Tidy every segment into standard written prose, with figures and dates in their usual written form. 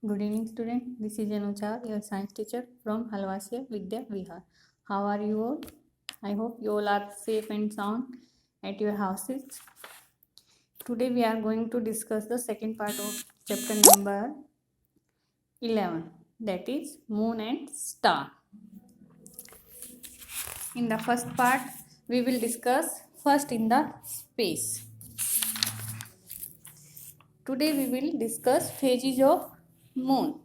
Good evening, student. This is Anucha, your science teacher from Halwasya Vidya Vihar. How are you all? I hope you all are safe and sound at your houses. Today we are going to discuss the second part of chapter number 11, that is Moon and Star. In the first part, we will discuss first in the space. Today we will discuss phases of Moon.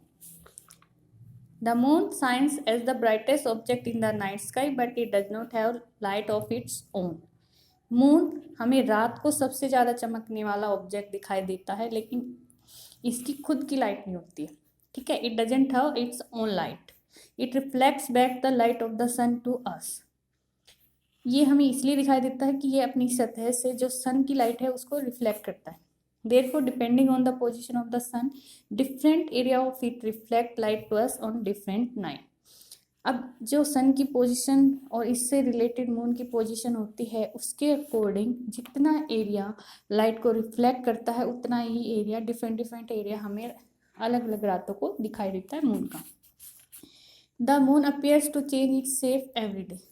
The moon shines as the brightest object in the night sky, but it does not have light of its own. Moon हमें रात को सबसे ज़्यादा चमकने वाला object दिखाई देता है, लेकिन इसकी खुद की लाइट नहीं होती है. ठीक है. It doesn't have its own light. It reflects back the light of the sun to us. ये हमें इसलिए दिखाई देता है कि ये अपनी सतह से जो सन की लाइट है उसको रिफ्लेक्ट करता है. Therefore, depending on the position of the sun, different area of it reflect light to us on different night. अब जो सन की पोजीशन और इससे रिलेटेड मून की पोजीशन होती है, उसके अकॉर्डिंग जितना एरिया लाइट को रिफ्लेक्ट करता है उतना ही एरिया डिफरेंट एरिया हमें अलग अलग रातों को दिखाई देता है मून का. The moon appears to change its shape every day.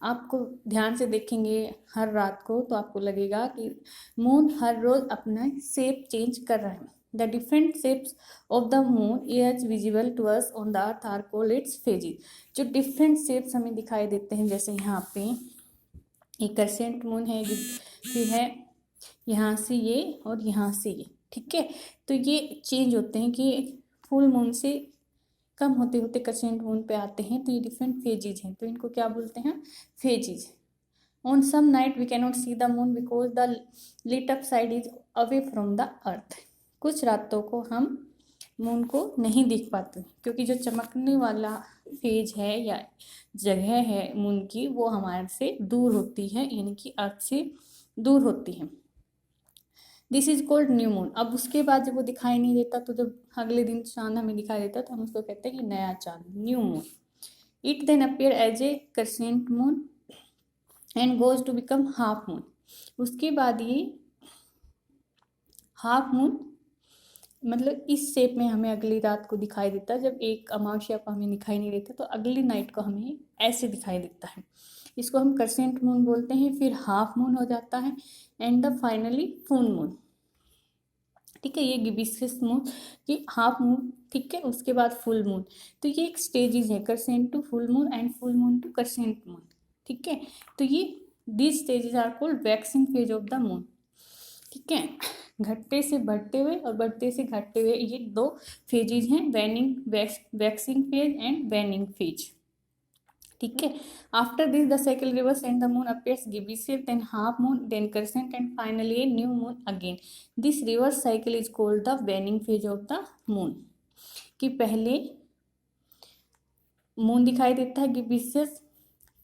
आपको ध्यान से देखेंगे हर रात को तो आपको लगेगा कि मून हर रोज अपना शेप चेंज कर रहा है. The different shapes of the moon is visible to us on the earth are called its phases. जो डिफरेंट शेप्स हमें दिखाई देते हैं, जैसे यहाँ पे एक क्रेसेंट मून है, फिर है यहाँ से ये और यहाँ से ये. ठीक है. तो ये चेंज होते हैं कि फुल मून से कम होते होते क्रेसेंट मून पे आते हैं. तो ये डिफरेंट फेजेज हैं, तो इनको क्या बोलते हैं? Phases. On some night we can not see the moon because the lit up side is away from the earth. कुछ रातों को हम मून को नहीं देख पाते क्योंकि जो चमकने वाला फेज है या जगह है मून की वो हमारे से दूर होती है, यानी कि अर्थ से दूर होती है. This is called new moon. अब उसके बाद जब वो दिखाई नहीं देता तो जब अगले दिन चांद हमें दिखाई देता तो हम उसको कहते हैं कि नया चांद, new moon. It then appear as a crescent moon and goes to become half moon. उसके बाद ये हाफ मून मतलब इस शेप में हमें अगली रात को दिखाई देता है. जब एक अमावस्या को हमें दिखाई नहीं देता तो अगली नाइट को हमें ऐसे दिखाई देता है. इसको हम क्रेसेंट मून बोलते हैं. फिर हाफ मून हो जाता है and the finally full moon. ठीक है. ये गिबियस मून की हाफ मून. ठीक है. उसके बाद फुल मून. तो ये एक स्टेजेस है, crescent to full moon and full moon to crescent moon. ठीक है. तो ये these stages are called waxing phase of the moon. ठीक है. घटते से बढ़ते हुए और बढ़ते से घटते हुए ये दो फेजेज हैं, waning waxing phase and waning phase. ठीक है. After this the cycle reverse and the moon appears gibbous, then half moon, then crescent and finally a new moon again. This reverse cycle is called the waning phase of the moon. कि पहले moon दिखाई देता है gibbous,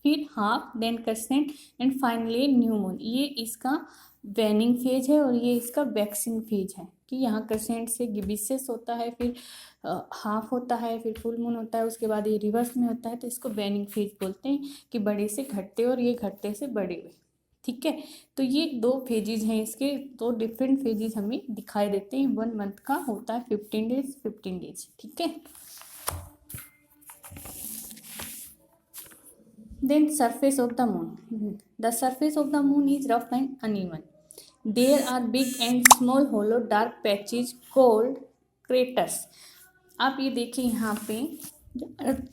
फिर half, then crescent and finally new moon. ये इसका waning phase है और ये इसका वैक्सिंग फेज है. कि यहाँ क्रेसेंट से गिबियस होता है, फिर हाफ होता है, फिर फुल मून होता है, उसके बाद ये रिवर्स में होता है. तो इसको वैनिंग फेज बोलते हैं कि बड़े से घटते और ये घटते से बड़े हुए. ठीक है. तो ये दो फेजेज हैं, इसके दो डिफरेंट फेजेज हमें दिखाई देते हैं. 1 मंथ का होता है 15 डेज. ठीक है. Then surface of the moon. The surface of the moon is rough and uneven. There are big and small hollow dark patches called craters. आप ये देखिए यहाँ पे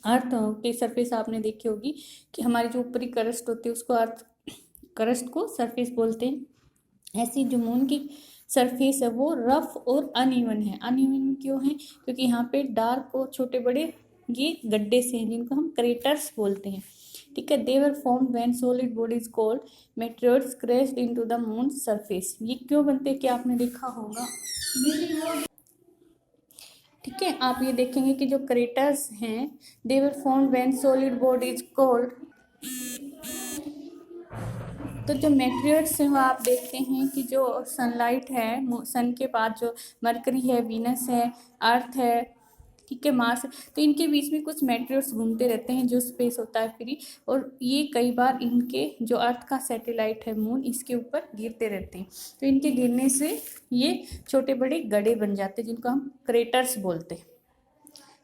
अर्थ के सरफेस आपने देखी होगी कि हमारी जो ऊपरी क्रस्ट होती है उसको अर्थ क्रस्ट को सरफेस बोलते हैं. ऐसी जो मून की सरफेस है वो रफ और अनइवन है. अनइवन क्यों है? क्योंकि यहाँ पे डार्क और छोटे बड़े ये गड्ढे से हैं जिनको हम क्रेटर्स बोलते हैं. ठीक है. They were formed when solid bodies called materials crashed into the moon surface. ये क्यों बनते हैं कि आपने देखा होगा. ठीक है. आप ये देखेंगे कि जो क्रेटर्स हैं they were formed when solid bodies called, तो जो मेटेरियल्स हैं वो आप देखते हैं कि जो सनलाइट है, सन के बाद जो मरकरी है, वीनस है, अर्थ है, ठीक है, मार्स है, तो इनके बीच में कुछ मेटेरियल्स घूमते रहते हैं जो स्पेस होता है फ्री. और ये कई बार इनके जो अर्थ का सैटेलाइट है मून, इसके ऊपर गिरते रहते हैं. तो इनके गिरने से ये छोटे बड़े गड्ढे बन जाते हैं जिनको हम क्रेटर्स बोलते हैं.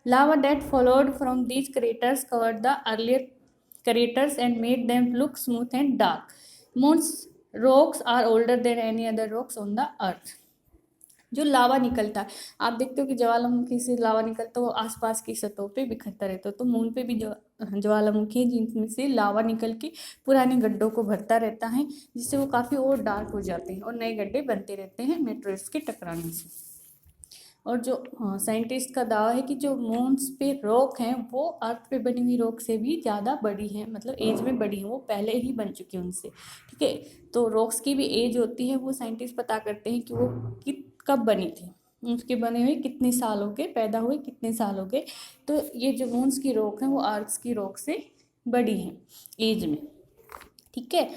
Lava that followed from these craters covered the earlier craters and made them look smooth and dark. Moon's rocks are older than any other rocks on the earth. जो लावा निकलता है, आप देखते हो कि ज्वालामुखी से लावा निकलता है वो आसपास की सतहों पे बिखरता रहता है, तो मून पे भी ज्वालामुखी है जिनमें से लावा निकल के पुराने गड्ढों को भरता रहता है, जिससे वो काफ़ी और डार्क हो जाते हैं और नए गड्ढे बनते रहते हैं मेटेरियल्स के टकराने से। और जो साइंटिस्ट का दावा है कि जो मून्स पे रॉक हैं वो अर्थ पे बनी हुई रॉक से भी ज़्यादा बड़ी हैं, मतलब एज में बड़ी हैं, वो पहले ही बन चुकी हैं उनसे। ठीक है, तो रॉक्स की भी एज होती है, वो साइंटिस्ट पता करते हैं कि वो कब बनी थी, उसके बने हुए कितने साल हो गए, पैदा हुए कितने साल हो गए। तो ये जो मून्स की रॉक है वो अर्थ की रॉक से बड़ी हैं एज में। ठीक है,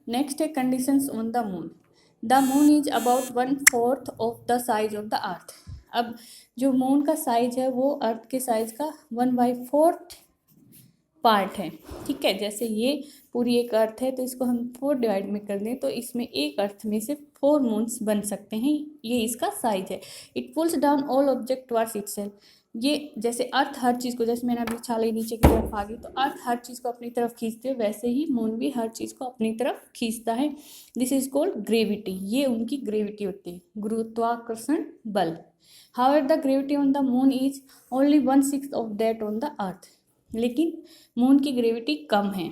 नेक्स्ट है conditions on the moon. The moon is about 1/4 of the size of the earth. अब जो मून का साइज है वो अर्थ के साइज का 1/4 पार्ट है। ठीक है, जैसे ये पूरी एक अर्थ है तो इसको हम 4 डिवाइड में कर दें तो इसमें एक अर्थ में से 4 मून्स बन सकते हैं, ये इसका साइज है। It pools down all object towards itself. ये जैसे अर्थ हर चीज़ को, जैसे मैंने अभी छाले नीचे की तरफ आ गई तो अर्थ हर चीज़ को अपनी तरफ खींचते हो, वैसे ही मून भी हर चीज़ को अपनी तरफ खींचता है। दिस इज कॉल्ड ग्रेविटी, ये उनकी ग्रेविटी होती है, गुरुत्वाकर्षण बल। However the gravity on the moon is only 1/6 of that on the अर्थ। लेकिन मून की ग्रेविटी कम है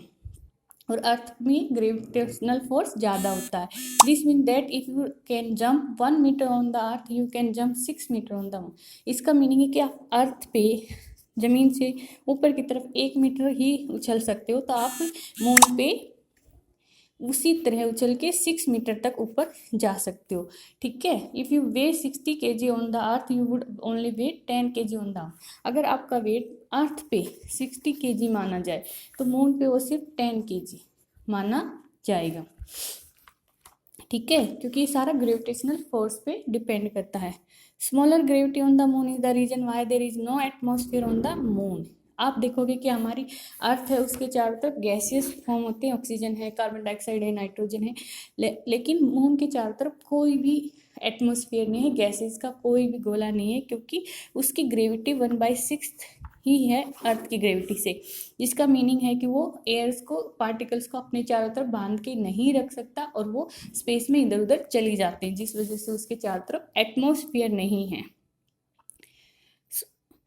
और अर्थ में ग्रेविटेशनल फोर्स ज़्यादा होता है। This mean that if you can jump 1 metre on the earth you can jump 6 metre on the moon. इसका meaning है कि आप अर्थ पे ज़मीन से ऊपर की तरफ 1 मीटर ही उछल सकते हो, तो आप मून पे उसी तरह उछल के 6 मीटर तक ऊपर जा सकते हो। ठीक है, if you way 60 kg on the earth you would only way 10 kg on the. अगर आपका वेट अर्थ पे 60 kg माना जाए तो मून पे वो सिर्फ 10 kg माना जाएगा। ठीक है, क्योंकि ये सारा ग्रेविटेशनल फोर्स पे डिपेंड करता है। Smaller gravity on the moon is the reason why there is no atmosphere on the moon. आप देखोगे कि हमारी अर्थ है उसके चारों तरफ गैसियस फॉर्म होते हैं, ऑक्सीजन है, कार्बन डाइऑक्साइड है, नाइट्रोजन है, लेकिन मून के चारों तरफ कोई भी एटमोसफियर नहीं है, गैसेस का कोई भी गोला नहीं है, क्योंकि उसकी ग्रेविटी 1/6 ही है अर्थ की ग्रेविटी से, जिसका मीनिंग है कि वो एयर्स को, पार्टिकल्स को अपने चारों तरफ बांध के नहीं रख सकता और वो स्पेस में इधर उधर चली जाते हैं, जिस वजह से उसके चारों तरफ एटमोसफियर नहीं है।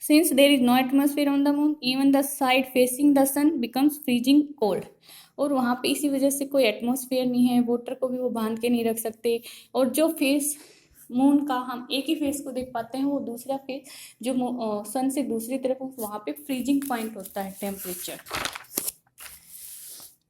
Since there is no atmosphere on the moon, even the side facing the sun becomes freezing cold. और वहाँ पे इसी वजह से कोई एटमॉस्फेयर नहीं है, वाटर को भी वो बांध के नहीं रख सकते, और जो फेस मून का हम एक ही फेस को देख पाते हैं, वो दूसरा फेस जो सन से दूसरी तरफ वहाँ पे फ्रीजिंग पॉइंट होता है temperature.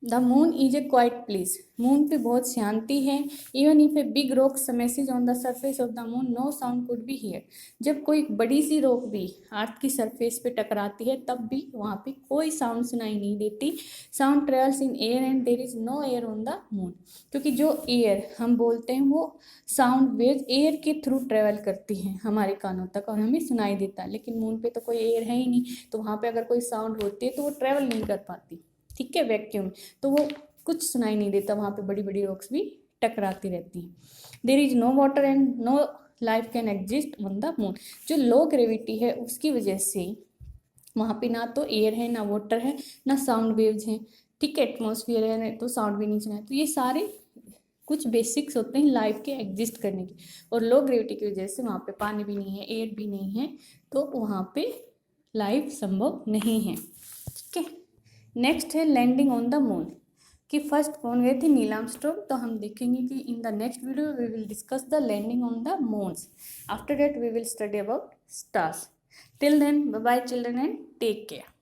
The moon is a quiet place. Moon पे बहुत शांति है। Even if a big rock smashes on the surface of the moon no sound could be hear. जब कोई बड़ी सी रॉक भी अर्थ की सरफेस पे टकराती है तब भी वहाँ पे कोई साउंड सुनाई नहीं देती। Sound travels in air and there is no air on the moon. क्योंकि जो एयर हम बोलते हैं वो साउंड वेव एयर के थ्रू ट्रेवल करती हैं हमारे कानों तक और हमें सुनाई देता है, लेकिन मून पे तो कोई एयर है ही नहीं, तो वहाँ पे अगर कोई साउंड होती है तो वो ट्रेवल नहीं कर पाती। ठीक है, वैक्यूम, तो वो कुछ सुनाई नहीं देता, वहाँ पे बड़ी बड़ी रॉक्स भी टकराती रहती हैं। There is no water and no life can exist on the moon. जो लो ग्रेविटी है उसकी वजह से वहाँ पे ना तो एयर है, ना वाटर है, ना साउंड वेव्स हैं। ठीक है, एटमॉस्फेयर है तो साउंड भी नहीं सुना है। तो ये सारे कुछ बेसिक्स होते हैं लाइफ के एग्जिस्ट करने की, और लो ग्रेविटी की वजह से वहाँ पे पानी भी नहीं है, एयर भी नहीं है, तो वहाँ पे लाइफ संभव नहीं है। ठीक है, नेक्स्ट है लैंडिंग ऑन द मून, कि फर्स्ट कौन गए थे, नील आर्मस्ट्रॉन्ग। तो हम देखेंगे कि in the next video we will discuss the landing on the moons. After that we will study about stars. Till then bye bye children and take care.